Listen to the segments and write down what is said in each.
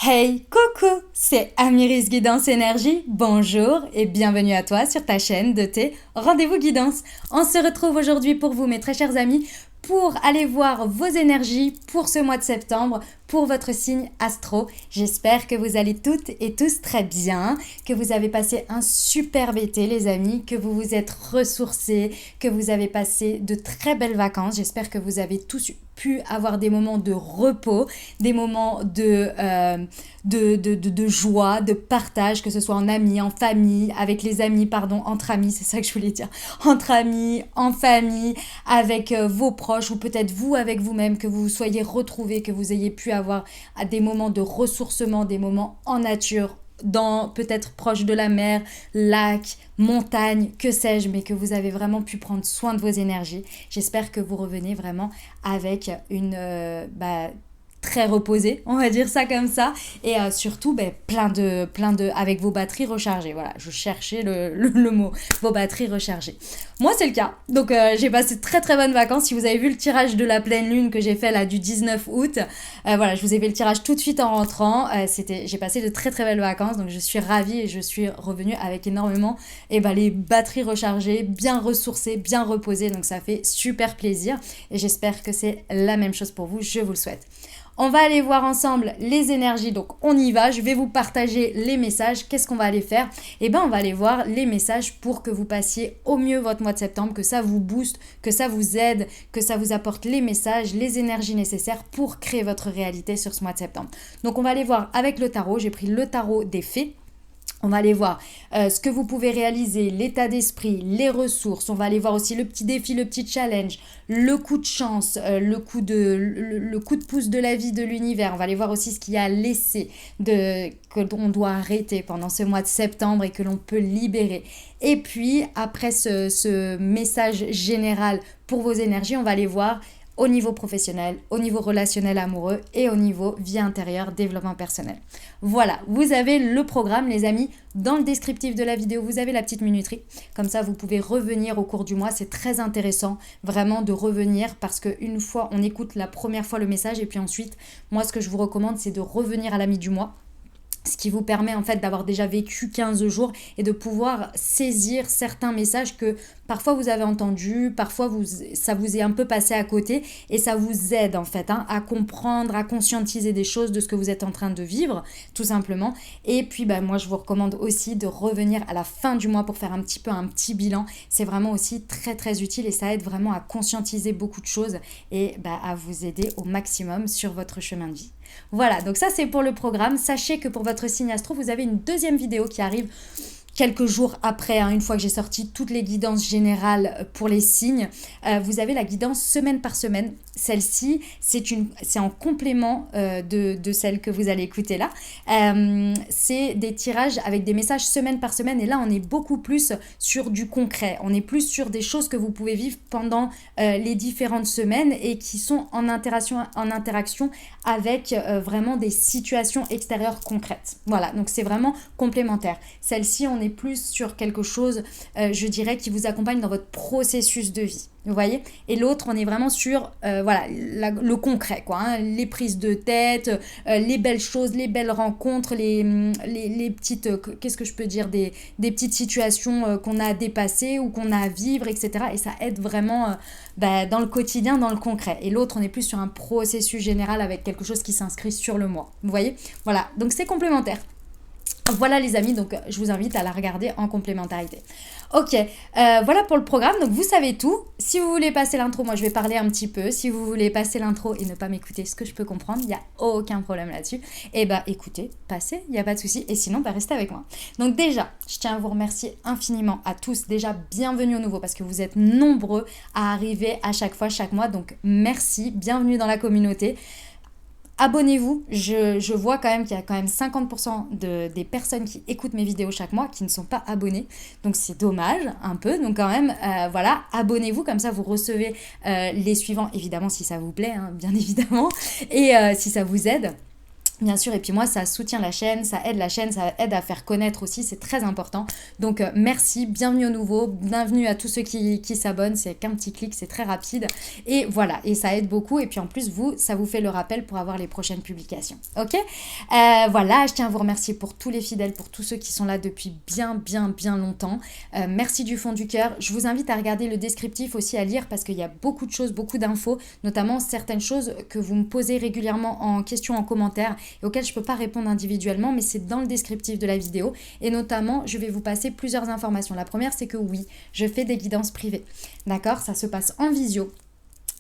Hey, coucou, c'est Amiris Guidance Énergie. Bonjour et bienvenue à toi sur ta chaîne de tes rendez-vous guidance. On se retrouve aujourd'hui pour vous, mes très chers amis, pour aller voir vos énergies pour ce mois de septembre, pour votre signe astro. J'espère que vous allez toutes et tous très bien, que vous avez passé un superbe été les amis, que vous vous êtes ressourcés, que vous avez passé de très belles vacances. J'espère que vous avez tous pu avoir des moments de repos, des moments de joie, de partage, que ce soit en amis, en famille, avec les amis, pardon, entre amis, c'est ça que je voulais dire, entre amis, en famille, avec vos proches ou peut-être vous avec vous-même, que vous vous soyez retrouvés, que vous ayez pu avoir des moments de ressourcement, des moments en nature, dans peut-être proche de la mer, lac, montagne, que sais-je, mais que vous avez vraiment pu prendre soin de vos énergies. J'espère que vous revenez vraiment avec une très reposé, on va dire ça comme ça, et surtout plein de avec vos batteries rechargées. Voilà, je cherchais le mot, vos batteries rechargées. Moi c'est le cas, donc j'ai passé de très très bonnes vacances. Si vous avez vu le tirage de la pleine lune que j'ai fait là du 19 août, voilà, je vous ai fait le tirage tout de suite en rentrant. J'ai passé de très très belles vacances, donc je suis ravie et je suis revenue avec énormément les batteries rechargées, bien ressourcées, bien reposées, donc ça fait super plaisir et j'espère que c'est la même chose pour vous, je vous le souhaite. On va aller voir ensemble les énergies, donc on y va, je vais vous partager les messages. Qu'est-ce qu'on va aller faire? On va aller voir les messages pour que vous passiez au mieux votre mois de septembre, que ça vous booste, que ça vous aide, que ça vous apporte les messages, les énergies nécessaires pour créer votre réalité sur ce mois de septembre. Donc on va aller voir avec le tarot, j'ai pris le tarot des fées. On va aller voir ce que vous pouvez réaliser, l'état d'esprit, les ressources. On va aller voir aussi le petit défi, le petit challenge, le coup de chance, le coup de pouce de la vie, de l'univers. On va aller voir aussi ce qu'il y a à laisser, que l'on doit arrêter pendant ce mois de septembre et que l'on peut libérer. Et puis, après ce message général pour vos énergies, on va aller voir au niveau professionnel, au niveau relationnel amoureux et au niveau vie intérieure, développement personnel. Voilà, vous avez le programme les amis. Dans le descriptif de la vidéo, vous avez la petite minuterie. Comme ça, vous pouvez revenir au cours du mois. C'est très intéressant vraiment de revenir parce qu'une fois, on écoute la première fois le message et puis ensuite, moi, ce que je vous recommande, c'est de revenir à la mi du mois. Ce qui vous permet en fait d'avoir déjà vécu 15 jours et de pouvoir saisir certains messages que parfois vous avez entendus, parfois ça vous est un peu passé à côté et ça vous aide en fait à comprendre, à conscientiser des choses de ce que vous êtes en train de vivre tout simplement. Et puis moi je vous recommande aussi de revenir à la fin du mois pour faire un petit bilan. C'est vraiment aussi très très utile et ça aide vraiment à conscientiser beaucoup de choses et à vous aider au maximum sur votre chemin de vie. Voilà, donc ça c'est pour le programme. Sachez que pour votre signe astro, vous avez une deuxième vidéo qui arrive quelques jours après, une fois que j'ai sorti toutes les guidances générales pour les signes. Vous avez la guidance semaine par semaine. Celle-ci, c'est en complément de celle que vous allez écouter là. C'est des tirages avec des messages semaine par semaine. Et là, on est beaucoup plus sur du concret. On est plus sur des choses que vous pouvez vivre pendant les différentes semaines et qui sont en interaction avec vraiment des situations extérieures concrètes. Voilà, donc c'est vraiment complémentaire. Celle-ci, on est plus sur quelque chose, je dirais, qui vous accompagne dans votre processus de vie. Vous voyez? Et l'autre, on est vraiment sur le concret, quoi, les prises de tête, les belles choses, les belles rencontres, les petites, qu'est-ce que je peux dire, des petites situations qu'on a à dépasser ou qu'on a à vivre, etc. Et ça aide vraiment dans le quotidien, dans le concret. Et l'autre, on est plus sur un processus général avec quelque chose qui s'inscrit sur le mois. Vous voyez? Voilà, donc c'est complémentaire. Voilà les amis, donc je vous invite à la regarder en complémentarité. Ok, voilà pour le programme, donc vous savez tout. Si vous voulez passer l'intro, moi je vais parler un petit peu. Si vous voulez passer l'intro et ne pas m'écouter, ce que je peux comprendre, il n'y a aucun problème là-dessus. Écoutez, passez, il n'y a pas de souci. Et sinon, restez avec moi. Donc déjà, je tiens à vous remercier infiniment à tous. Déjà, bienvenue au nouveau parce que vous êtes nombreux à arriver à chaque fois, chaque mois. Donc merci, bienvenue dans la communauté. Abonnez-vous, je vois quand même qu'il y a quand même 50% des personnes qui écoutent mes vidéos chaque mois qui ne sont pas abonnées. Donc c'est dommage un peu, donc quand même voilà, abonnez-vous, comme ça vous recevez les suivants, évidemment si ça vous plaît, bien évidemment, et si ça vous aide. Bien sûr, et puis moi, ça soutient la chaîne, ça aide à faire connaître aussi, c'est très important. Donc, merci, bienvenue aux nouveaux, bienvenue à tous ceux qui s'abonnent, c'est qu'un petit clic, c'est très rapide. Et voilà, et ça aide beaucoup. Et puis en plus, ça vous fait le rappel pour avoir les prochaines publications. Ok. Voilà, je tiens à vous remercier pour tous les fidèles, pour tous ceux qui sont là depuis bien longtemps. Merci du fond du cœur. Je vous invite à regarder le descriptif aussi, à lire, parce qu'il y a beaucoup de choses, beaucoup d'infos, notamment certaines choses que vous me posez régulièrement en question, en commentaire, et auxquelles je ne peux pas répondre individuellement, mais c'est dans le descriptif de la vidéo. Et notamment, je vais vous passer plusieurs informations. La première, c'est que oui, je fais des guidances privées. D'accord? Ça se passe en visio.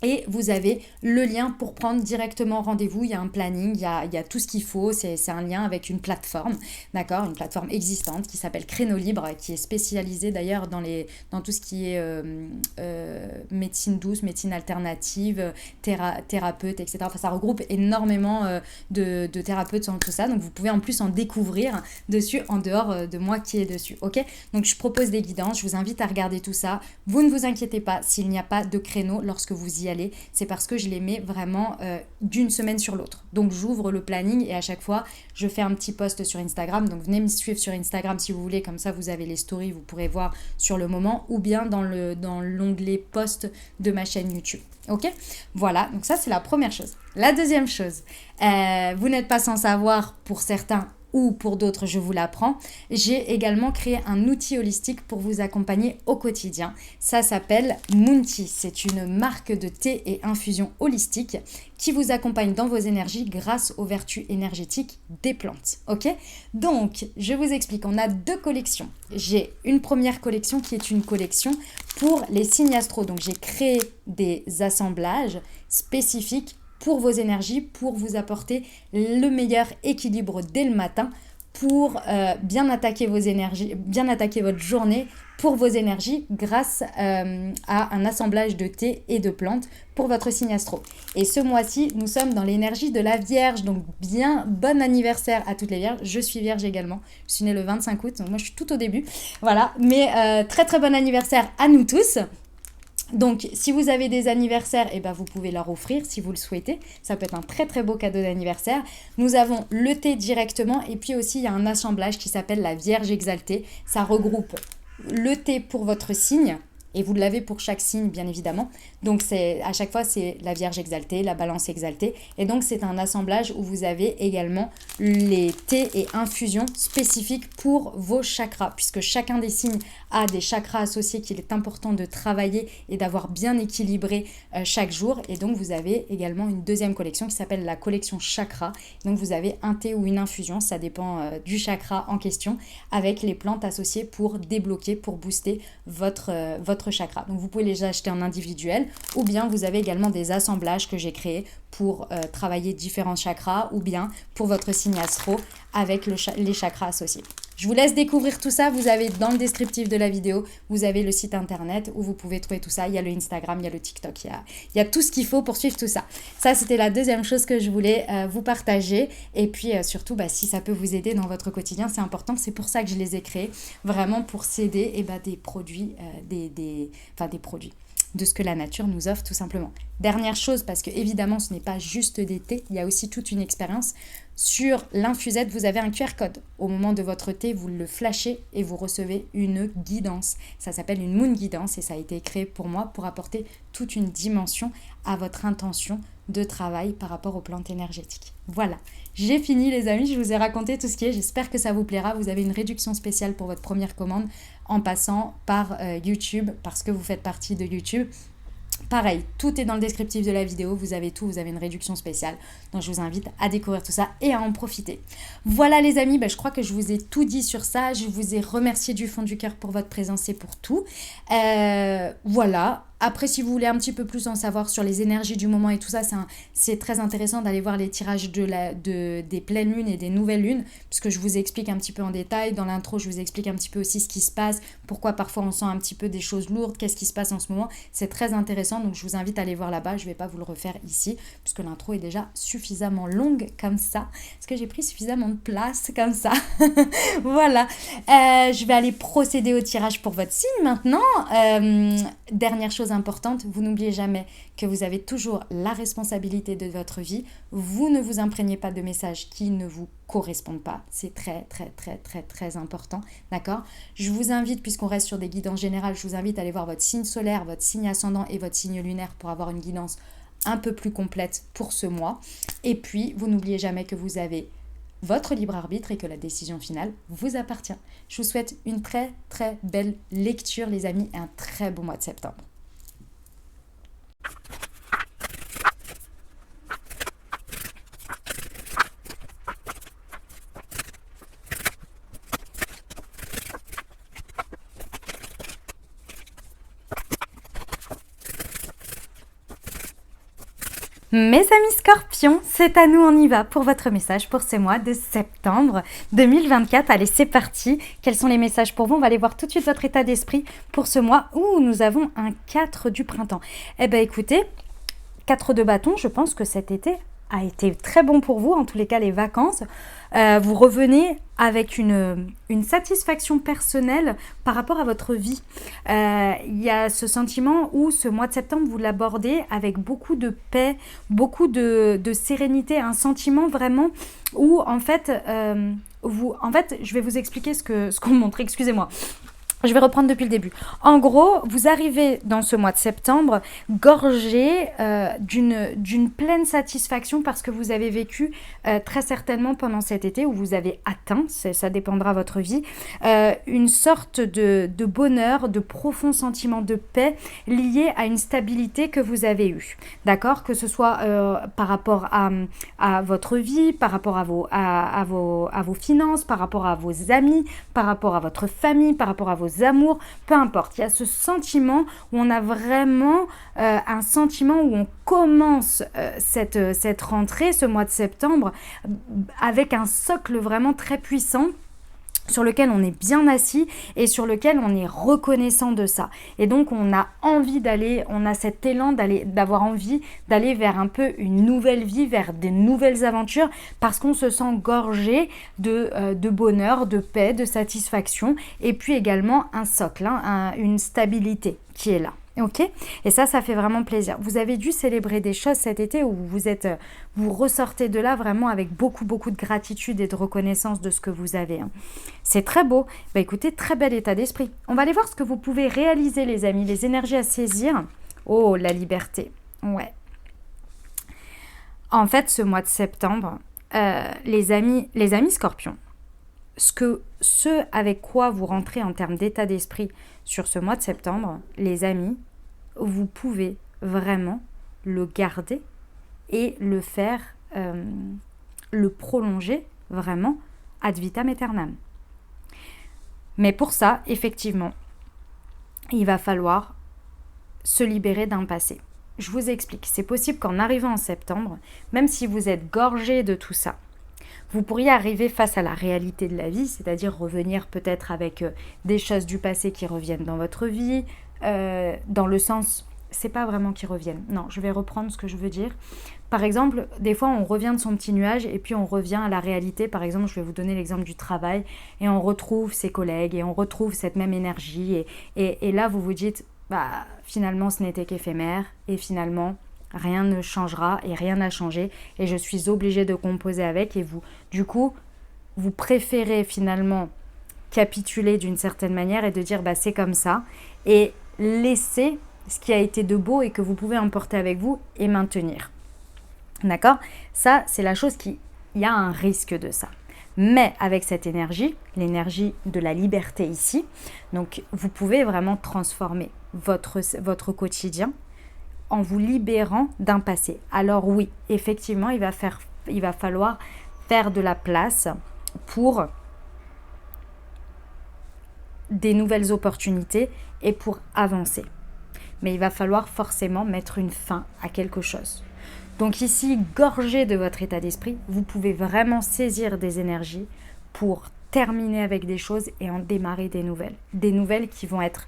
Et vous avez le lien pour prendre directement rendez-vous. Il y a un planning, il y a tout ce qu'il faut. C'est un lien avec une plateforme, d'accord? Une plateforme existante qui s'appelle Créneau Libre, qui est spécialisée d'ailleurs dans tout ce qui est médecine douce, médecine alternative, thérapeute, etc. Enfin, ça regroupe énormément de thérapeutes sur tout ça. Donc, vous pouvez en plus en découvrir dessus en dehors de moi qui est dessus, ok? Donc, je propose des guidances. Je vous invite à regarder tout ça. Vous ne vous inquiétez pas s'il n'y a pas de créneau lorsque vous y allez, c'est parce que je les mets vraiment d'une semaine sur l'autre. Donc j'ouvre le planning et à chaque fois je fais un petit post sur Instagram. Donc venez me suivre sur Instagram si vous voulez, comme ça vous avez les stories, vous pourrez voir sur le moment, ou bien dans l'onglet post de ma chaîne YouTube. Ok, voilà, donc ça c'est la première chose. La deuxième chose, vous n'êtes pas sans savoir, pour certains ou pour d'autres, je vous l'apprends, j'ai également créé un outil holistique pour vous accompagner au quotidien. Ça s'appelle Moonti. C'est une marque de thé et infusion holistique qui vous accompagne dans vos énergies grâce aux vertus énergétiques des plantes. Ok? Donc, je vous explique, on a deux collections. J'ai une première collection qui est une collection pour les signes astro. Donc, j'ai créé des assemblages spécifiques pour vos énergies, pour vous apporter le meilleur équilibre dès le matin, pour bien attaquer vos énergies, bien attaquer votre journée pour vos énergies grâce à un assemblage de thé et de plantes pour votre signe astro. Et ce mois-ci, nous sommes dans l'énergie de la Vierge, donc bien bon anniversaire à toutes les Vierges. Je suis Vierge également, je suis née le 25 août, donc moi je suis tout au début, voilà, mais très bon anniversaire à nous tous. Donc, si vous avez des anniversaires, eh ben, vous pouvez leur offrir si vous le souhaitez. Ça peut être un très beau cadeau d'anniversaire. Nous avons le thé directement et puis aussi il y a un assemblage qui s'appelle la Vierge exaltée. Ça regroupe le thé pour votre signe. Et vous l'avez pour chaque signe, bien évidemment. Donc, à chaque fois, c'est la Vierge exaltée, la Balance exaltée. Et donc, c'est un assemblage où vous avez également les thés et infusions spécifiques pour vos chakras. Puisque chacun des signes a des chakras associés qu'il est important de travailler et d'avoir bien équilibré chaque jour. Et donc, vous avez également une deuxième collection qui s'appelle la collection chakra. Donc, vous avez un thé ou une infusion, ça dépend du chakra en question, avec les plantes associées pour débloquer, pour booster votre chakra. Donc vous pouvez les acheter en individuel ou bien vous avez également des assemblages que j'ai créés pour travailler différents chakras ou bien pour votre signe astro avec les chakras associés. Je vous laisse découvrir tout ça. Vous avez dans le descriptif de la vidéo, vous avez le site internet où vous pouvez trouver tout ça. Il y a le Instagram, il y a le TikTok, il y a tout ce qu'il faut pour suivre tout ça. Ça, c'était la deuxième chose que je voulais vous partager. Et puis surtout, si ça peut vous aider dans votre quotidien, c'est important. C'est pour ça que je les ai créés, vraiment pour s'aider des produits, des produits de ce que la nature nous offre tout simplement. Dernière chose, parce que évidemment ce n'est pas juste des thés, il y a aussi toute une expérience. Sur l'infusette, vous avez un QR code. Au moment de votre thé, vous le flashez et vous recevez une guidance. Ça s'appelle une Moon Guidance et ça a été créé pour moi pour apporter toute une dimension à votre intention de travail par rapport aux plantes énergétiques. Voilà, j'ai fini les amis, je vous ai raconté tout ce qui est, j'espère que ça vous plaira. Vous avez une réduction spéciale pour votre première commande en passant par YouTube parce que vous faites partie de YouTube. Pareil, tout est dans le descriptif de la vidéo, vous avez tout, vous avez une réduction spéciale. Donc je vous invite à découvrir tout ça et à en profiter. Voilà les amis, je crois que je vous ai tout dit sur ça. Je vous ai remercié du fond du cœur pour votre présence et pour tout. Voilà. Après, si vous voulez un petit peu plus en savoir sur les énergies du moment et tout ça, c'est très intéressant d'aller voir les tirages des pleines lunes et des nouvelles lunes, puisque je vous explique un petit peu en détail. Dans l'intro, je vous explique un petit peu aussi ce qui se passe, pourquoi parfois on sent un petit peu des choses lourdes, qu'est-ce qui se passe en ce moment. C'est très intéressant, donc je vous invite à aller voir là-bas. Je ne vais pas vous le refaire ici, puisque l'intro est déjà suffisamment longue comme ça, parce que j'ai pris suffisamment de place comme ça. Voilà. Je vais aller procéder au tirage pour votre signe maintenant. Dernière chose chose importante, vous n'oubliez jamais que vous avez toujours la responsabilité de votre vie. Vous ne vous imprégnez pas de messages qui ne vous correspondent pas. C'est très, très, très, très, très important. D'accord? Je vous invite, puisqu'on reste sur des guidances générales, je vous invite à aller voir votre signe solaire, votre signe ascendant et votre signe lunaire pour avoir une guidance un peu plus complète pour ce mois. Et puis, vous n'oubliez jamais que vous avez votre libre arbitre et que la décision finale vous appartient. Je vous souhaite une très très belle lecture les amis et un très beau mois de septembre. Mes amis scorpions, c'est à nous, on y va pour votre message pour ce mois de septembre 2024. Allez, c'est parti. Quels sont les messages pour vous? On va aller voir tout de suite votre état d'esprit pour ce mois où nous avons un 4 du printemps. Eh bien, écoutez, 4 de bâton, je pense que cet été a été très bon pour vous, en tous les cas les vacances. Vous revenez avec une satisfaction personnelle par rapport à votre vie. Il y a ce sentiment où ce mois de septembre, vous l'abordez avec beaucoup de paix, beaucoup de sérénité, un sentiment vraiment où en fait, je vais vous expliquer ce qu'on montre, excusez-moi. Je vais reprendre depuis le début. En gros, vous arrivez dans ce mois de septembre gorgé d'une pleine satisfaction parce que vous avez vécu très certainement pendant cet été où vous avez atteint, ça dépendra de votre vie, une sorte de bonheur, de profond sentiment de paix lié à une stabilité que vous avez eue. D'accord? Que ce soit par rapport à votre vie, par rapport à vos finances, par rapport à vos amis, par rapport à votre famille, par rapport à vos amours, peu importe. Il y a ce sentiment où on a vraiment un sentiment où on commence cette rentrée, ce mois de septembre, avec un socle vraiment très puissant sur lequel on est bien assis et sur lequel on est reconnaissant de ça. Et donc, on a envie d'aller, on a cet élan d'avoir envie d'aller vers un peu une nouvelle vie, vers des nouvelles aventures, parce qu'on se sent gorgé de bonheur, de paix, de satisfaction, et puis également un socle, une stabilité qui est là. Ok? Et ça fait vraiment plaisir. Vous avez dû célébrer des choses cet été où vous ressortez de là vraiment avec beaucoup, beaucoup de gratitude et de reconnaissance de ce que vous avez. C'est très beau. Bah écoutez, très bel état d'esprit. On va aller voir ce que vous pouvez réaliser, les amis, les énergies à saisir. Oh, la liberté. Ouais. En fait, ce mois de septembre, les amis scorpions, ce avec quoi vous rentrez en termes d'état d'esprit sur ce mois de septembre, les amis, vous pouvez vraiment le garder et le faire, le prolonger vraiment ad vitam aeternam. Mais pour ça, effectivement, il va falloir se libérer d'un passé. Je vous explique, c'est possible qu'en arrivant en septembre, même si vous êtes gorgé de tout ça, vous pourriez arriver face à la réalité de la vie, c'est-à-dire revenir peut-être avec des choses du passé qui reviennent dans votre vie, dans le sens, c'est pas vraiment qui reviennent. Non, je vais reprendre ce que je veux dire. Par exemple, des fois, on revient de son petit nuage et puis on revient à la réalité. Par exemple, je vais vous donner l'exemple du travail et on retrouve ses collègues et on retrouve cette même énergie. Et là, vous vous dites, bah, finalement, ce n'était qu'éphémère et finalement, rien ne changera et rien n'a changé et je suis obligée de composer avec. Et vous, du coup, vous préférez finalement capituler d'une certaine manière et de dire, bah, c'est comme ça et laisser ce qui a été de beau et que vous pouvez emporter avec vous et maintenir. D'accord? Ça, c'est la chose il y a un risque de ça. Mais avec cette énergie, l'énergie de la liberté ici, donc vous pouvez vraiment transformer votre quotidien en vous libérant d'un passé. Alors oui, effectivement, il va falloir faire de la place pour des nouvelles opportunités et pour avancer. Mais il va falloir forcément mettre une fin à quelque chose. Donc ici, gorgé de votre état d'esprit, vous pouvez vraiment saisir des énergies pour terminer avec des choses et en démarrer des nouvelles. Des nouvelles qui vont être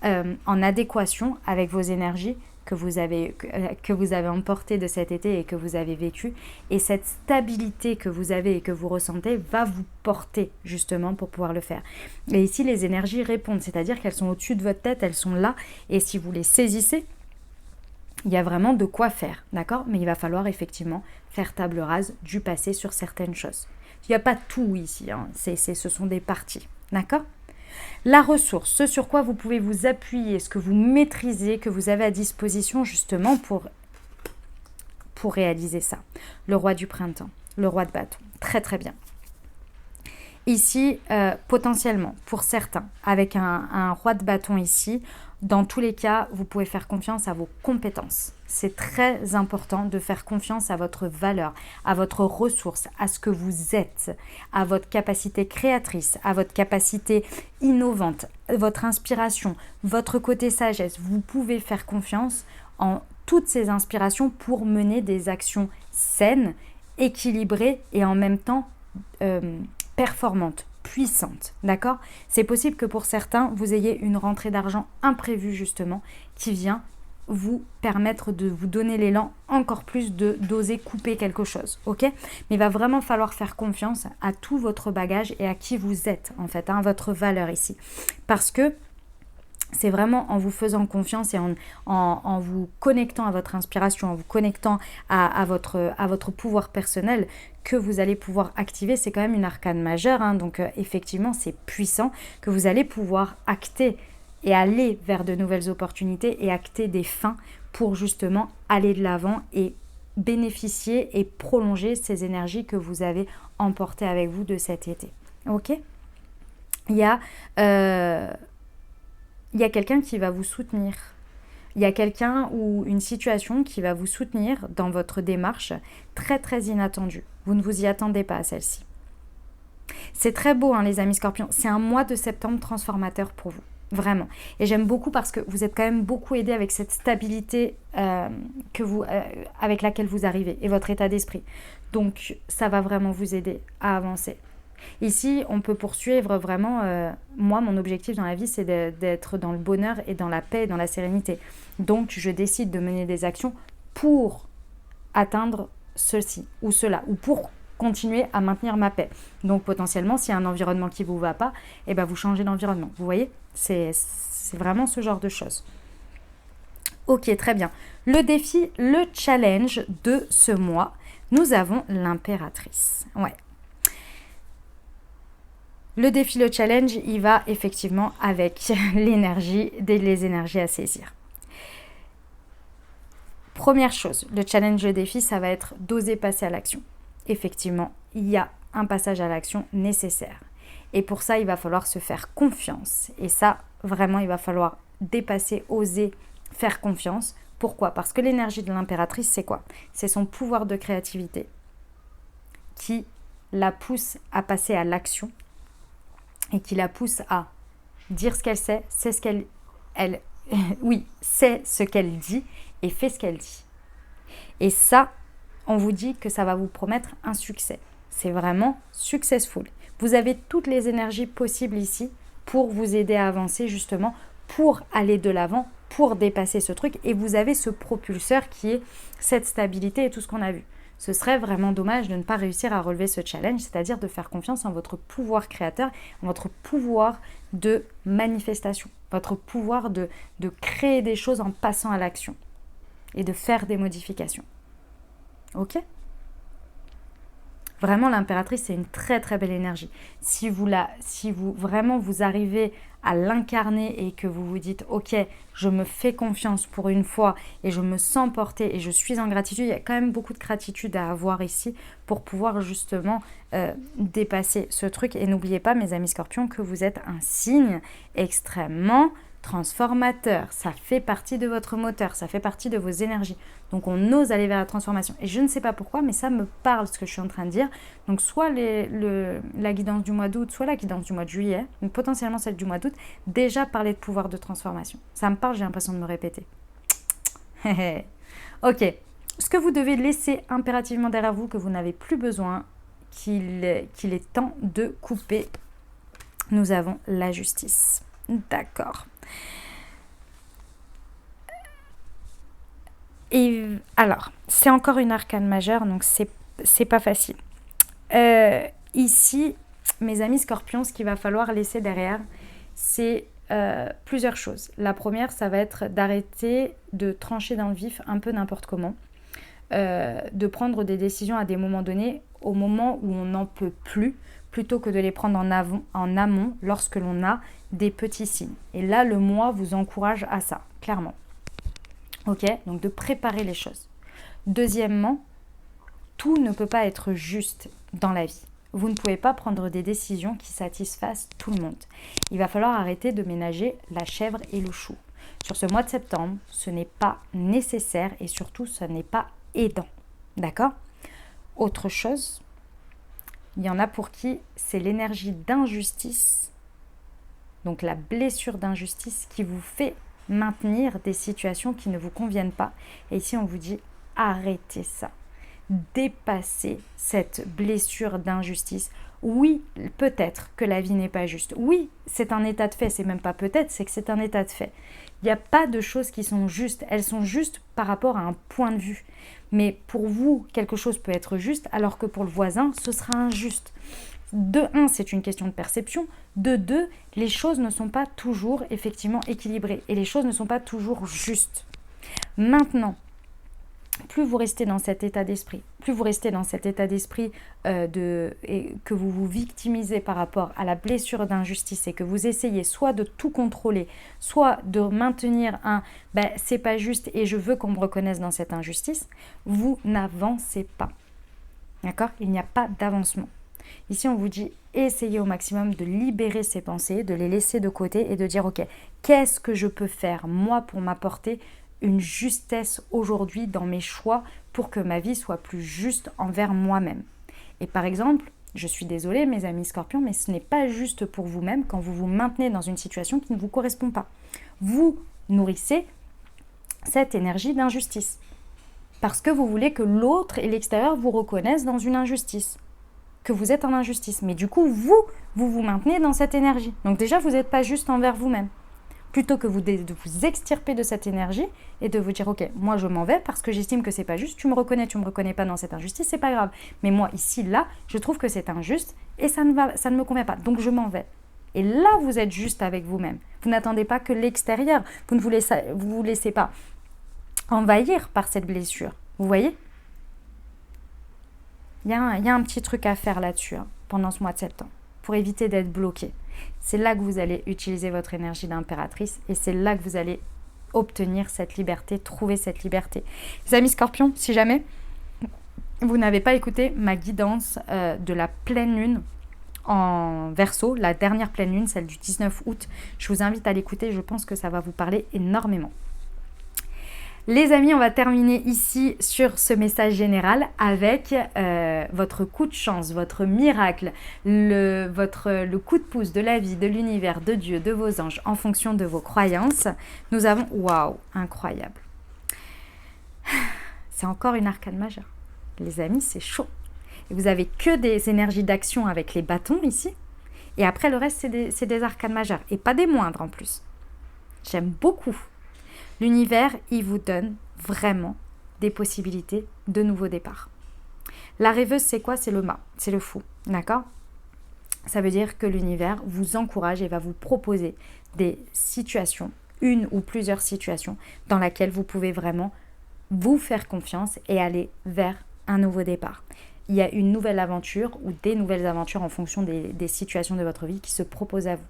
en adéquation avec vos énergies que vous avez emporté de cet été et que vous avez vécu. Et cette stabilité que vous avez et que vous ressentez va vous porter justement pour pouvoir le faire. Et ici, les énergies répondent, c'est-à-dire qu'elles sont au-dessus de votre tête, elles sont là. Et si vous les saisissez, il y a vraiment de quoi faire, d'accord? Mais il va falloir effectivement faire table rase du passé sur certaines choses. Il n'y a pas tout ici, hein. Ce sont des parties, d'accord? La ressource, ce sur quoi vous pouvez vous appuyer, ce que vous maîtrisez, que vous avez à disposition justement pour réaliser ça. Le roi du printemps, le roi de bâton, très très bien. Ici, potentiellement, pour certains, avec un roi de bâton ici, dans tous les cas, vous pouvez faire confiance à vos compétences. C'est très important de faire confiance à votre valeur, à votre ressource, à ce que vous êtes, à votre capacité créatrice, à votre capacité innovante, votre inspiration, votre côté sagesse. Vous pouvez faire confiance en toutes ces inspirations pour mener des actions saines, équilibrées et en même temps performante, puissante, d'accord? C'est possible que pour certains, vous ayez une rentrée d'argent imprévue justement, qui vient vous permettre de vous donner l'élan encore plus d'oser couper quelque chose, ok? Mais il va vraiment falloir faire confiance à tout votre bagage et à qui vous êtes en fait, hein, votre valeur ici. Parce que c'est vraiment en vous faisant confiance et en vous connectant à votre inspiration, en vous connectant à votre pouvoir personnel que vous allez pouvoir activer. C'est quand même une arcane majeure, hein, donc effectivement c'est puissant, que vous allez pouvoir acter et aller vers de nouvelles opportunités et acter des fins pour justement aller de l'avant et bénéficier et prolonger ces énergies que vous avez emportées avec vous de cet été. Ok ? Il y a quelqu'un qui va vous soutenir. Il y a quelqu'un ou une situation qui va vous soutenir dans votre démarche très très inattendue. Vous ne vous y attendez pas à celle-ci. C'est très beau, hein, les amis scorpions. C'est un mois de septembre transformateur pour vous. Vraiment. Et j'aime beaucoup parce que vous êtes quand même beaucoup aidé avec cette stabilité avec laquelle vous arrivez et votre état d'esprit. Donc ça va vraiment vous aider à avancer. Ici, on peut poursuivre vraiment, moi, mon objectif dans la vie, c'est d'être dans le bonheur et dans la paix et dans la sérénité. Donc, je décide de mener des actions pour atteindre ceci ou cela, ou pour continuer à maintenir ma paix. Donc, potentiellement, s'il y a un environnement qui ne vous va pas, eh ben, vous changez d'environnement. Vous voyez, c'est vraiment ce genre de choses. Ok, très bien. Le défi, le challenge de ce mois, nous avons l'impératrice. Ouais. Le défi, le challenge, il va effectivement avec les énergies à saisir. Première chose, le challenge, le défi, ça va être d'oser passer à l'action. Effectivement, il y a un passage à l'action nécessaire. Et pour ça, il va falloir se faire confiance. Et ça, vraiment, il va falloir dépasser, oser faire confiance. Pourquoi ? Parce que l'énergie de l'impératrice, c'est quoi ? C'est son pouvoir de créativité qui la pousse à passer à l'action et qui la pousse à dire ce qu'elle sait, c'est ce qu'elle sait ce qu'elle dit et fait ce qu'elle dit. Et ça, on vous dit que ça va vous promettre un succès. C'est vraiment successful. Vous avez toutes les énergies possibles ici pour vous aider à avancer justement, pour aller de l'avant, pour dépasser ce truc. Et vous avez ce propulseur qui est cette stabilité et tout ce qu'on a vu. Ce serait vraiment dommage de ne pas réussir à relever ce challenge, c'est-à-dire de faire confiance en votre pouvoir créateur, en votre pouvoir de manifestation, votre pouvoir de créer des choses en passant à l'action et de faire des modifications. Ok ? Vraiment, l'impératrice, c'est une très très belle énergie. Si vous vraiment vous arrivez à l'incarner et que vous vous dites « Ok, je me fais confiance pour une fois et je me sens portée et je suis en gratitude », il y a quand même beaucoup de gratitude à avoir ici pour pouvoir justement dépasser ce truc. Et n'oubliez pas, mes amis scorpions, que vous êtes un signe extrêmement transformateur. Ça fait partie de votre moteur, ça fait partie de vos énergies. Donc on ose aller vers la transformation. Et je ne sais pas pourquoi, mais ça me parle ce que je suis en train de dire. Donc soit la guidance du mois d'août, soit la guidance du mois de juillet, donc potentiellement celle du mois d'août, déjà parler de pouvoir de transformation. Ça me parle, j'ai l'impression de me répéter. Ok. Ce que vous devez laisser impérativement derrière vous, que vous n'avez plus besoin, qu'il est temps de couper. Nous avons la justice. D'accord. Et alors, c'est encore une arcane majeure, donc c'est pas facile. Ici, mes amis scorpions, ce qu'il va falloir laisser derrière, c'est plusieurs choses. La première, ça va être d'arrêter de trancher dans le vif un peu n'importe comment, de prendre des décisions à des moments donnés, au moment où on n'en peut plus, plutôt que de les prendre en amont lorsque l'on a des petits signes. Et là, le mois vous encourage à ça, clairement. Ok, donc de préparer les choses. Deuxièmement, tout ne peut pas être juste dans la vie. Vous ne pouvez pas prendre des décisions qui satisfassent tout le monde. Il va falloir arrêter de ménager la chèvre et le chou. Sur ce mois de septembre, ce n'est pas nécessaire et surtout, ce n'est pas aidant. D'accord ? Autre chose, il y en a pour qui c'est l'énergie d'injustice, donc la blessure d'injustice qui vous fait maintenir des situations qui ne vous conviennent pas. Et ici, on vous dit arrêtez ça. Dépasser cette blessure d'injustice. Oui, peut-être que la vie n'est pas juste. Oui, c'est un état de fait. C'est même pas peut-être, c'est que c'est un état de fait. Il n'y a pas de choses qui sont justes. Elles sont justes par rapport à un point de vue. Mais pour vous, quelque chose peut être juste, alors que pour le voisin, ce sera injuste. De un, c'est une question de perception. De deux, les choses ne sont pas toujours effectivement équilibrées. Et les choses ne sont pas toujours justes. Maintenant, plus vous restez dans cet état d'esprit, que vous vous victimisez par rapport à la blessure d'injustice et que vous essayez soit de tout contrôler, soit de maintenir c'est pas juste et je veux qu'on me reconnaisse dans cette injustice, vous n'avancez pas. D'accord ? Il n'y a pas d'avancement. Ici, on vous dit, essayez au maximum de libérer ces pensées, de les laisser de côté et de dire, ok, qu'est-ce que je peux faire, moi, pour m'apporter une justesse aujourd'hui dans mes choix pour que ma vie soit plus juste envers moi-même. Et par exemple, je suis désolée mes amis scorpions, mais ce n'est pas juste pour vous-même quand vous vous maintenez dans une situation qui ne vous correspond pas. Vous nourrissez cette énergie d'injustice parce que vous voulez que l'autre et l'extérieur vous reconnaissent dans une injustice, que vous êtes en injustice. Mais du coup, vous maintenez dans cette énergie. Donc déjà, vous n'êtes pas juste envers vous-même. Plutôt que de vous extirper de cette énergie et de vous dire, ok, moi je m'en vais parce que j'estime que c'est pas juste, tu me reconnais pas dans cette injustice, c'est pas grave. Mais moi ici, là, je trouve que c'est injuste et ça ne me convient pas, donc je m'en vais. Et là, vous êtes juste avec vous-même. Vous n'attendez pas que l'extérieur, vous ne vous laissez pas envahir par cette blessure. Vous voyez ? Il y a un petit truc à faire là-dessus pendant ce mois de septembre pour éviter d'être bloqué. C'est là que vous allez utiliser votre énergie d'impératrice et c'est là que vous allez obtenir cette liberté, trouver cette liberté. Les amis scorpions, si jamais vous n'avez pas écouté ma guidance de la pleine lune en Verseau, la dernière pleine lune, celle du 19 août, je vous invite à l'écouter, je pense que ça va vous parler énormément. Les amis, on va terminer ici sur ce message général avec votre coup de chance, votre miracle, le coup de pouce de la vie, de l'univers, de Dieu, de vos anges en fonction de vos croyances. Nous avons, waouh, incroyable. C'est encore une arcane majeure. Les amis, c'est chaud. Et vous avez que des énergies d'action avec les bâtons ici. Et après, le reste, c'est des arcanes majeures. Et pas des moindres en plus. J'aime beaucoup. L'univers, il vous donne vraiment des possibilités de nouveaux départs. La rêveuse, c'est quoi ? C'est le mât, c'est le fou, d'accord ? Ça veut dire que l'univers vous encourage et va vous proposer des situations, une ou plusieurs situations, dans lesquelles vous pouvez vraiment vous faire confiance et aller vers un nouveau départ. Il y a une nouvelle aventure ou des nouvelles aventures en fonction des situations de votre vie qui se proposent à vous.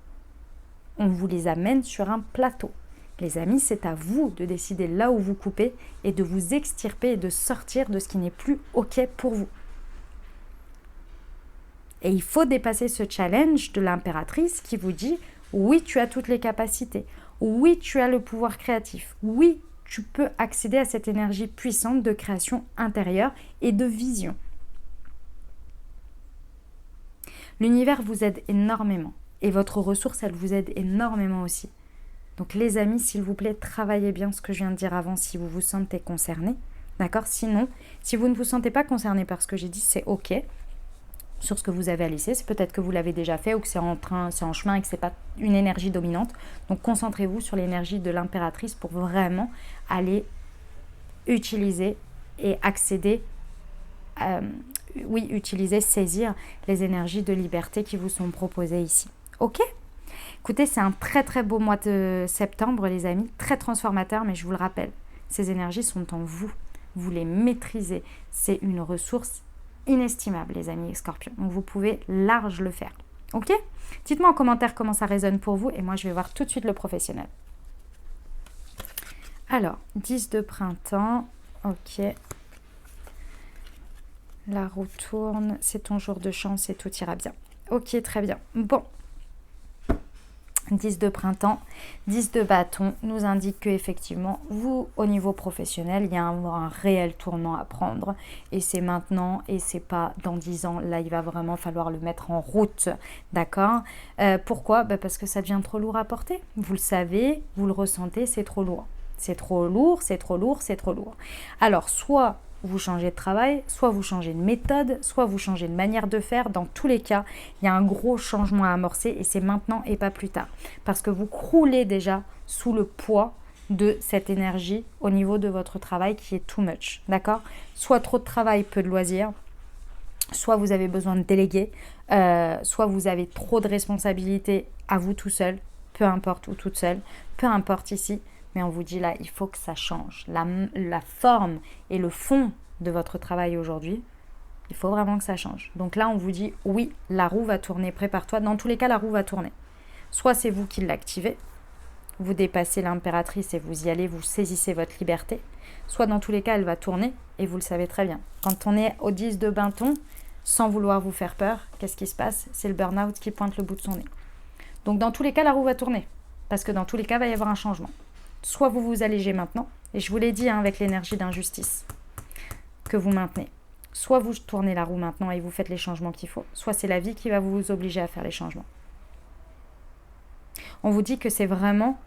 On vous les amène sur un plateau. Les amis, c'est à vous de décider là où vous coupez et de vous extirper et de sortir de ce qui n'est plus OK pour vous. Et il faut dépasser ce challenge de l'impératrice qui vous dit « Oui, tu as toutes les capacités. Oui, tu as le pouvoir créatif. Oui, tu peux accéder à cette énergie puissante de création intérieure et de vision. » L'univers vous aide énormément et votre ressource, elle vous aide énormément aussi. Donc les amis, s'il vous plaît, travaillez bien ce que je viens de dire avant si vous vous sentez concerné. D'accord ? Sinon, si vous ne vous sentez pas concerné par ce que j'ai dit, c'est OK. Sur ce que vous avez à laisser, c'est peut-être que vous l'avez déjà fait ou que c'est en chemin et que ce n'est pas une énergie dominante. Donc concentrez-vous sur l'énergie de l'impératrice pour vraiment aller utiliser et accéder, utiliser, saisir les énergies de liberté qui vous sont proposées ici. Ok ? Écoutez, c'est un très très beau mois de septembre, les amis, très transformateur, mais je vous le rappelle, ces énergies sont en vous. Vous les maîtrisez. C'est une ressource inestimable, les amis Scorpions. Donc, vous pouvez large le faire. Ok ? Dites-moi en commentaire comment ça résonne pour vous et moi, je vais voir tout de suite le professionnel. Alors, 10 de printemps. Ok. La roue tourne. C'est ton jour de chance et tout ira bien. Ok, très bien. Bon. 10 de printemps, 10 de bâton nous indique que effectivement vous, au niveau professionnel, il y a un réel tournant à prendre et c'est maintenant et c'est pas dans 10 ans. Là, il va vraiment falloir le mettre en route, d'accord ? Pourquoi ? Parce que ça devient trop lourd à porter. Vous le savez, vous le ressentez, c'est trop lourd. C'est trop lourd, c'est trop lourd, c'est trop lourd. Alors, soit vous changez de travail, soit vous changez de méthode, soit vous changez de manière de faire. Dans tous les cas, il y a un gros changement à amorcer et c'est maintenant et pas plus tard. Parce que vous croulez déjà sous le poids de cette énergie au niveau de votre travail qui est too much. D'accord ? Soit trop de travail, peu de loisirs, soit vous avez besoin de déléguer, soit vous avez trop de responsabilités à vous tout seul, peu importe, ou toute seule, peu importe ici. Mais on vous dit là, il faut que ça change. La forme et le fond de votre travail aujourd'hui, il faut vraiment que ça change. Donc là, on vous dit, oui, la roue va tourner, prépare-toi. Dans tous les cas, la roue va tourner. Soit c'est vous qui l'activez, vous dépassez l'impératrice et vous y allez, vous saisissez votre liberté. Soit dans tous les cas, elle va tourner et vous le savez très bien. Quand on est au 10 de bâton, sans vouloir vous faire peur, qu'est-ce qui se passe ? C'est le burn-out qui pointe le bout de son nez. Donc dans tous les cas, la roue va tourner. Parce que dans tous les cas, il va y avoir un changement. Soit vous vous allégez maintenant, et je vous l'ai dit avec l'énergie d'injustice que vous maintenez. Soit vous tournez la roue maintenant et vous faites les changements qu'il faut, soit c'est la vie qui va vous obliger à faire les changements. On vous dit que c'est vraiment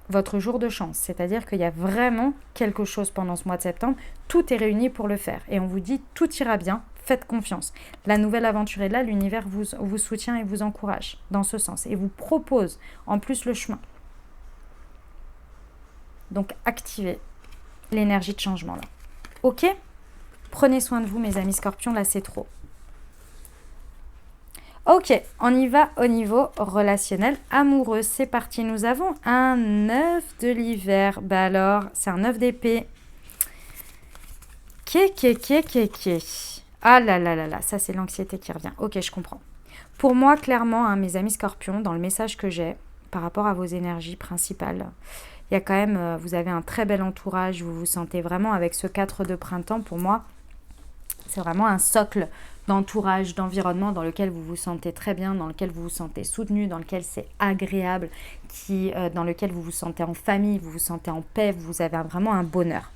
votre jour de chance, c'est-à-dire qu'il y a vraiment quelque chose pendant ce mois de septembre, tout est réuni pour le faire. Et on vous dit tout ira bien, faites confiance. La nouvelle aventure est là, l'univers vous soutient et vous encourage dans ce sens et vous propose en plus le chemin. Donc, activez l'énergie de changement là. Ok ? Prenez soin de vous, mes amis Scorpions, là, c'est trop. Ok, on y va au niveau relationnel amoureux. C'est parti, nous avons un 9 de l'hiver. Bah alors, c'est un 9 d'épée. Ah là là là là, ça c'est l'anxiété qui revient. Ok, je comprends. Pour moi, clairement, hein, mes amis Scorpions, dans le message que j'ai par rapport à vos énergies principales, il y a quand même, vous avez un très bel entourage, vous vous sentez vraiment avec ce 4 de printemps, pour moi, c'est vraiment un socle d'entourage, d'environnement dans lequel vous vous sentez très bien, dans lequel vous vous sentez soutenu, dans lequel c'est agréable, dans lequel vous vous sentez en famille, vous vous sentez en paix, vous avez vraiment un bonheur.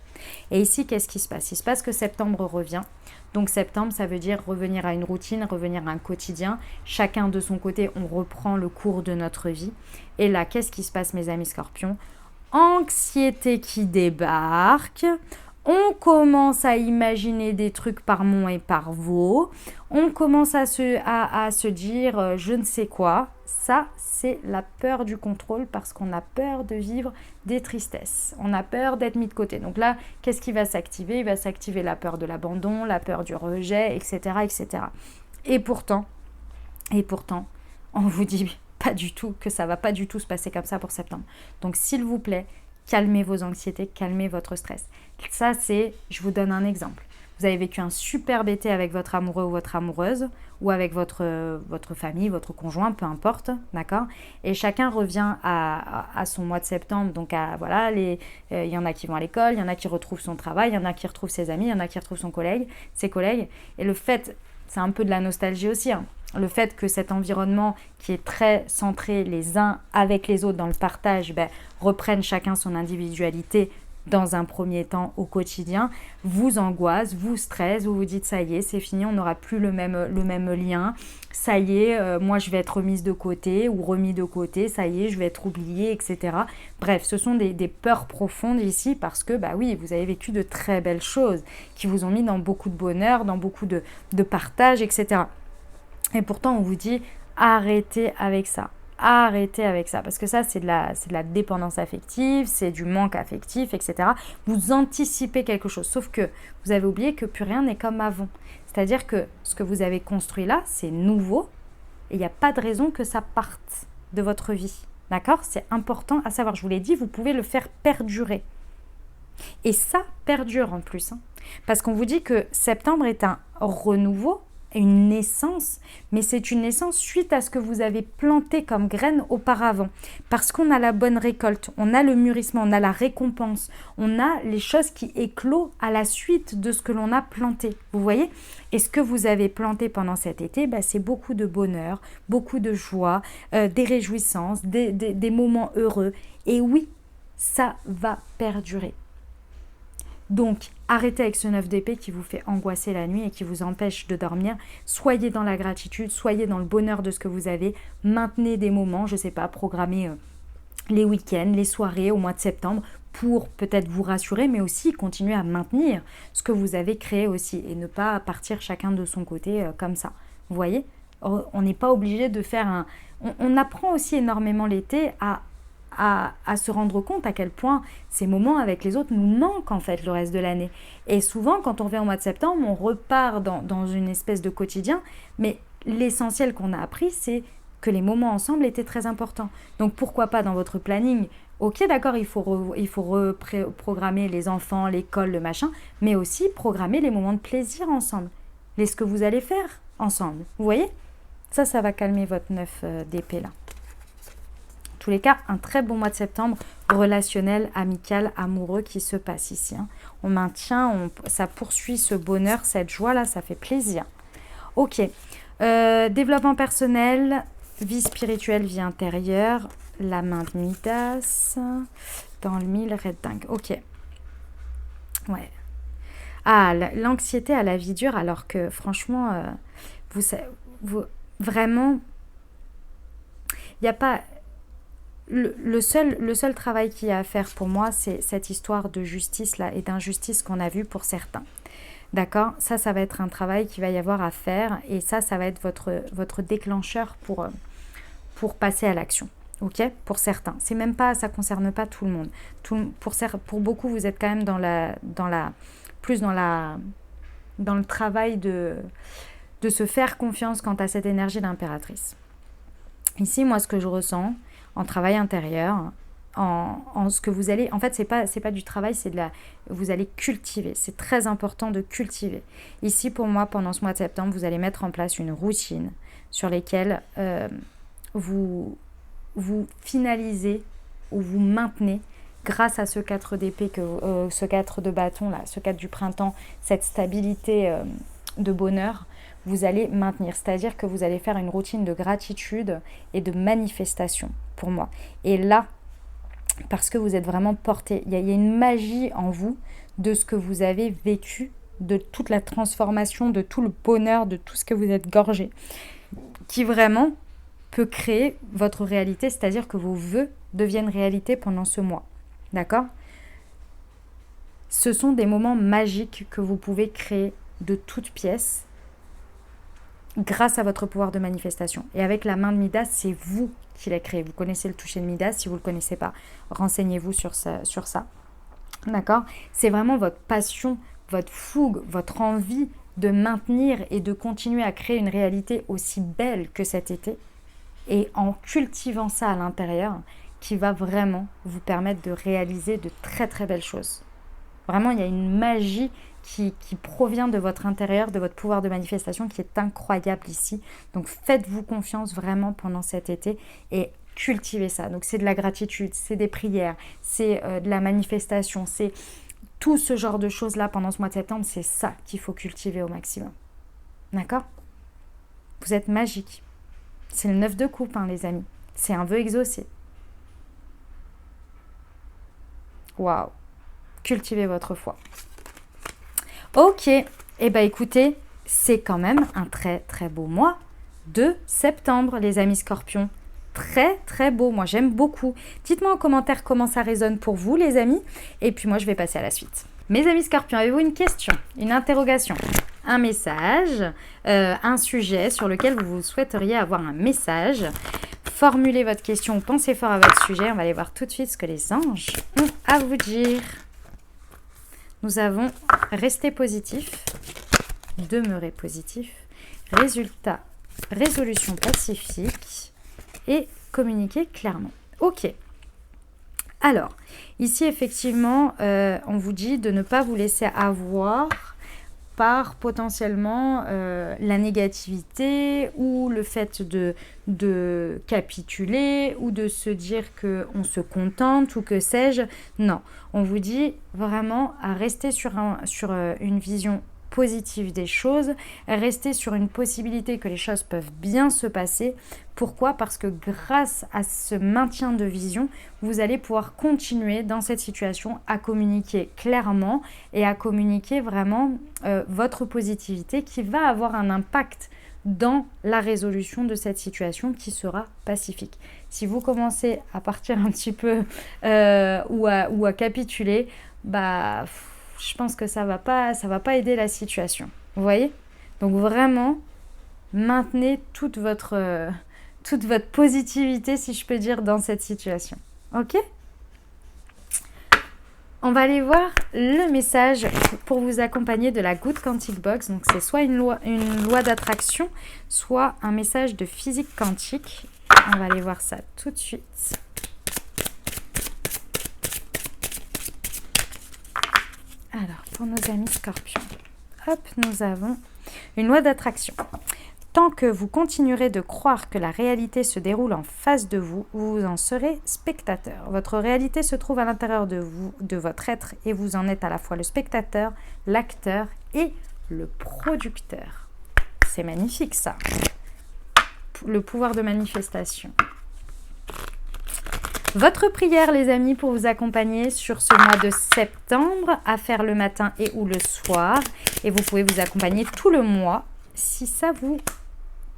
Et ici, qu'est-ce qui se passe ? Il se passe que septembre revient. Donc septembre, ça veut dire revenir à une routine, revenir à un quotidien. Chacun de son côté, on reprend le cours de notre vie. Et là, qu'est-ce qui se passe, mes amis Scorpions ? Anxiété qui débarque, on commence à imaginer des trucs par mon et par vos, on commence à se dire je ne sais quoi. Ça, c'est la peur du contrôle parce qu'on a peur de vivre des tristesses, on a peur d'être mis de côté. Donc là, qu'est-ce qui va s'activer ? Il va s'activer la peur de l'abandon, la peur du rejet, etc. etc. Et pourtant, on vous dit pas du tout que ça va pas du tout se passer comme ça pour septembre. Donc s'il vous plaît, calmez vos anxiétés, calmez votre stress. Ça c'est, je vous donne un exemple. Vous avez vécu un superbe été avec votre amoureux ou votre amoureuse ou avec votre famille, votre conjoint, peu importe, d'accord ? Et chacun revient à son mois de septembre. Donc voilà, il y en a qui vont à l'école, il y en a qui retrouvent son travail, il y en a qui retrouvent ses amis, il y en a qui retrouvent ses collègues. Et le fait, c'est un peu de la nostalgie aussi, hein. Le fait que cet environnement qui est très centré les uns avec les autres dans le partage, reprenne chacun son individualité dans un premier temps au quotidien, vous angoisse, vous stresse, vous vous dites ça y est, c'est fini, on n'aura plus le même lien, ça y est, moi je vais être remise de côté ou remis de côté, ça y est, je vais être oubliée, etc. Bref, ce sont des peurs profondes ici parce que, oui, vous avez vécu de très belles choses qui vous ont mis dans beaucoup de bonheur, dans beaucoup de partage, etc. Et pourtant, on vous dit, arrêtez avec ça. arrêtez avec ça. Parce que ça, c'est de la dépendance affective, c'est du manque affectif, etc. Vous anticipez quelque chose. Sauf que vous avez oublié que plus rien n'est comme avant. C'est-à-dire que ce que vous avez construit là, c'est nouveau. Et il n'y a pas de raison que ça parte de votre vie. D'accord? C'est important à savoir. Je vous l'ai dit, vous pouvez le faire perdurer. Et ça perdure en plus. Parce qu'on vous dit que septembre est un renouveau, une naissance, mais c'est une naissance suite à ce que vous avez planté comme graine auparavant. Parce qu'on a la bonne récolte, on a le mûrissement, on a la récompense, on a les choses qui éclosent à la suite de ce que l'on a planté. Vous voyez? Et ce que vous avez planté pendant cet été, c'est beaucoup de bonheur, beaucoup de joie, des réjouissances, des moments heureux. Et oui, ça va perdurer. Donc, arrêtez avec ce 9 d'épée qui vous fait angoisser la nuit et qui vous empêche de dormir. Soyez dans la gratitude, soyez dans le bonheur de ce que vous avez. Maintenez des moments, je ne sais pas, programmez les week-ends, les soirées au mois de septembre pour peut-être vous rassurer, mais aussi continuer à maintenir ce que vous avez créé aussi et ne pas partir chacun de son côté comme ça. Vous voyez? On n'est pas obligé de faire un... On apprend aussi énormément l'été à se rendre compte à quel point ces moments avec les autres nous manquent en fait le reste de l'année. Et souvent, quand on revient au mois de septembre, on repart dans une espèce de quotidien, mais l'essentiel qu'on a appris, c'est que les moments ensemble étaient très importants. Donc pourquoi pas dans votre planning, ok d'accord, il faut reprogrammer les enfants, l'école, le machin, mais aussi programmer les moments de plaisir ensemble, ce que vous allez faire ensemble. Vous voyez? Ça va calmer votre 9 d'épée là. Tous les cas, un très bon mois de septembre, relationnel, amical, amoureux qui se passe ici. On maintient, ça poursuit ce bonheur, cette joie-là, ça fait plaisir. Ok, développement personnel, vie spirituelle, vie intérieure, la main de Midas, dans le 1000, Red Dingue. Ok, ouais. Ah, l'anxiété à la vie dure, alors que franchement, vous vraiment, il n'y a pas... Le seul travail qu'il y a à faire pour moi, c'est cette histoire de justice là et d'injustice qu'on a vue pour certains. D'accord? Ça va être un travail qu'il va y avoir à faire et ça va être votre déclencheur pour passer à l'action. Ok? Pour certains. C'est même pas, ça concerne pas tout le monde. Pour beaucoup, vous êtes quand même dans le travail de se faire confiance quant à cette énergie d'impératrice. Ici, moi, ce que je ressens en travail intérieur, en ce que vous allez... En fait, c'est pas du travail, vous allez cultiver. C'est très important de cultiver. Ici, pour moi, pendant ce mois de septembre, vous allez mettre en place une routine sur laquelle vous finalisez ou vous maintenez grâce à ce 4 d'épée, ce 4 de bâton, là, ce 4 du printemps, cette stabilité de bonheur, vous allez maintenir. C'est-à-dire que vous allez faire une routine de gratitude et de manifestation pour moi. Et là, parce que vous êtes vraiment porté, il y a une magie en vous de ce que vous avez vécu, de toute la transformation, de tout le bonheur, de tout ce que vous êtes gorgé, qui vraiment peut créer votre réalité, c'est-à-dire que vos vœux deviennent réalité pendant ce mois. D'accord? Ce sont des moments magiques que vous pouvez créer de toutes pièces grâce à votre pouvoir de manifestation. Et avec la main de Midas, c'est vous qui l'avez créé. Vous connaissez le toucher de Midas, si vous ne le connaissez pas, renseignez-vous sur ça. D'accord? C'est vraiment votre passion, votre fougue, votre envie de maintenir et de continuer à créer une réalité aussi belle que cet été. Et en cultivant ça à l'intérieur, qui va vraiment vous permettre de réaliser de très très belles choses. Vraiment, il y a une magie qui provient de votre intérieur, de votre pouvoir de manifestation qui est incroyable ici. Donc faites-vous confiance vraiment pendant cet été et cultivez ça. Donc c'est de la gratitude, c'est des prières, c'est de la manifestation, c'est tout ce genre de choses-là pendant ce mois de septembre, c'est ça qu'il faut cultiver au maximum. D'accord? Vous êtes magique. C'est le 9 de coupe, les amis. C'est un vœu exaucé. Waouh! Cultivez votre foi. Ok, écoutez, c'est quand même un très très beau mois de septembre, les amis scorpions. Très très beau, moi j'aime beaucoup. Dites-moi en commentaire comment ça résonne pour vous les amis. Et puis moi je vais passer à la suite. Mes amis scorpions, avez-vous une question, une interrogation, un message, un sujet sur lequel vous souhaiteriez avoir un message? formulez votre question ou pensez fort à votre sujet. On va aller voir tout de suite ce que les anges ont à vous dire. Nous avons rester positif, demeurer positif, résultat, résolution pacifique et communiquer clairement. Ok. Alors, ici, effectivement, on vous dit de ne pas vous laisser avoir par potentiellement la négativité ou le fait de capituler ou de se dire qu'on se contente ou que sais-je. Non, on vous dit vraiment à rester sur une vision positive des choses, rester sur une possibilité que les choses peuvent bien se passer. Pourquoi ? Parce que grâce à ce maintien de vision, vous allez pouvoir continuer dans cette situation à communiquer clairement et à communiquer vraiment votre positivité qui va avoir un impact dans la résolution de cette situation qui sera pacifique. Si vous commencez à partir un petit peu ou à capituler, je pense que ça va pas aider la situation. Vous voyez ? Donc vraiment, maintenez toute votre positivité, si je peux dire, dans cette situation. Ok ? On va aller voir le message pour vous accompagner de la Good Quantic Box. Donc c'est soit une loi d'attraction, soit un message de physique quantique. On va aller voir ça tout de suite. Alors, pour nos amis scorpions, hop, nous avons une loi d'attraction. Tant que vous continuerez de croire que la réalité se déroule en face de vous, vous en serez spectateur. Votre réalité se trouve à l'intérieur de vous, de votre être, et vous en êtes à la fois le spectateur, l'acteur et le producteur. C'est magnifique ça. Le pouvoir de manifestation. Votre prière, les amis, pour vous accompagner sur ce mois de septembre, à faire le matin et ou le soir. Et vous pouvez vous accompagner tout le mois, si ça vous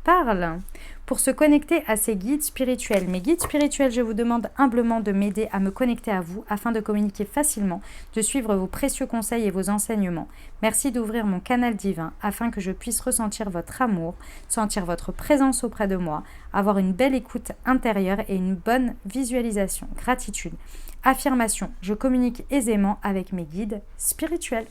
parle, pour se connecter à ces guides spirituels. Mes guides spirituels, je vous demande humblement de m'aider à me connecter à vous afin de communiquer facilement, de suivre vos précieux conseils et vos enseignements. Merci d'ouvrir mon canal divin afin que je puisse ressentir votre amour, sentir votre présence auprès de moi, avoir une belle écoute intérieure et une bonne visualisation. Gratitude. Affirmation. Je communique aisément avec mes guides spirituels.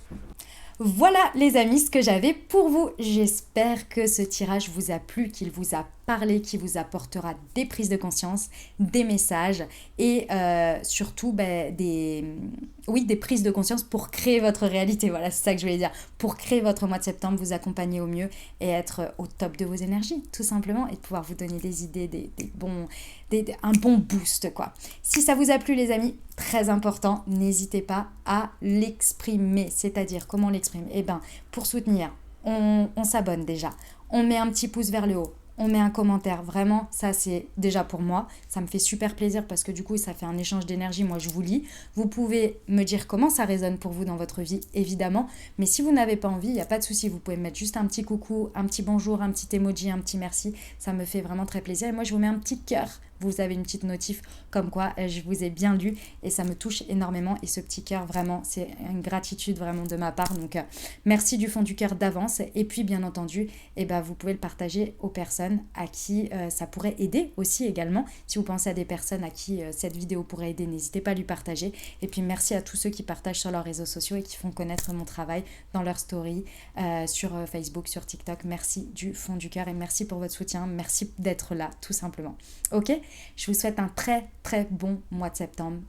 Voilà les amis ce que j'avais pour vous. J'espère que ce tirage vous a plu, qu'il vous a parlé, qu'il vous apportera des prises de conscience, des messages et surtout des prises de conscience pour créer votre réalité. Voilà, c'est ça que je voulais dire. Pour créer votre mois de septembre, vous accompagner au mieux et être au top de vos énergies, tout simplement, et de pouvoir vous donner des idées, un bon boost, quoi. Si ça vous a plu, les amis, très important, n'hésitez pas à l'exprimer. C'est-à-dire, comment on l'exprime ? Eh bien, pour soutenir, on s'abonne déjà. On met un petit pouce vers le haut. On met un commentaire. Vraiment, ça, c'est déjà pour moi. Ça me fait super plaisir parce que du coup, ça fait un échange d'énergie. Moi, je vous lis. Vous pouvez me dire comment ça résonne pour vous dans votre vie, évidemment. Mais si vous n'avez pas envie, il n'y a pas de souci. Vous pouvez mettre juste un petit coucou, un petit bonjour, un petit emoji, un petit merci. Ça me fait vraiment très plaisir. Et moi, je vous mets un petit cœur. Vous avez une petite notif comme quoi je vous ai bien lu et ça me touche énormément. Et ce petit cœur, vraiment, c'est une gratitude vraiment de ma part. Donc, merci du fond du cœur d'avance. Et puis, bien entendu, vous pouvez le partager aux personnes à qui ça pourrait aider aussi également. Si vous pensez à des personnes à qui cette vidéo pourrait aider, n'hésitez pas à lui partager. Et puis, merci à tous ceux qui partagent sur leurs réseaux sociaux et qui font connaître mon travail dans leurs stories sur Facebook, sur TikTok. Merci du fond du cœur et merci pour votre soutien. Merci d'être là, tout simplement. Ok ? Je vous souhaite un très très bon mois de septembre.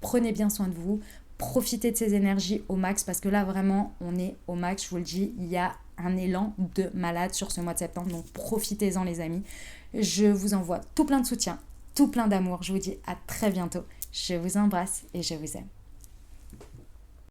Prenez bien soin de vous. Profitez de ces énergies au max parce que là vraiment on est au max. Je vous le dis, il y a un élan de malade sur ce mois de septembre. Donc profitez-en les amis. Je vous envoie tout plein de soutien, tout plein d'amour. Je vous dis à très bientôt. Je vous embrasse et je vous aime.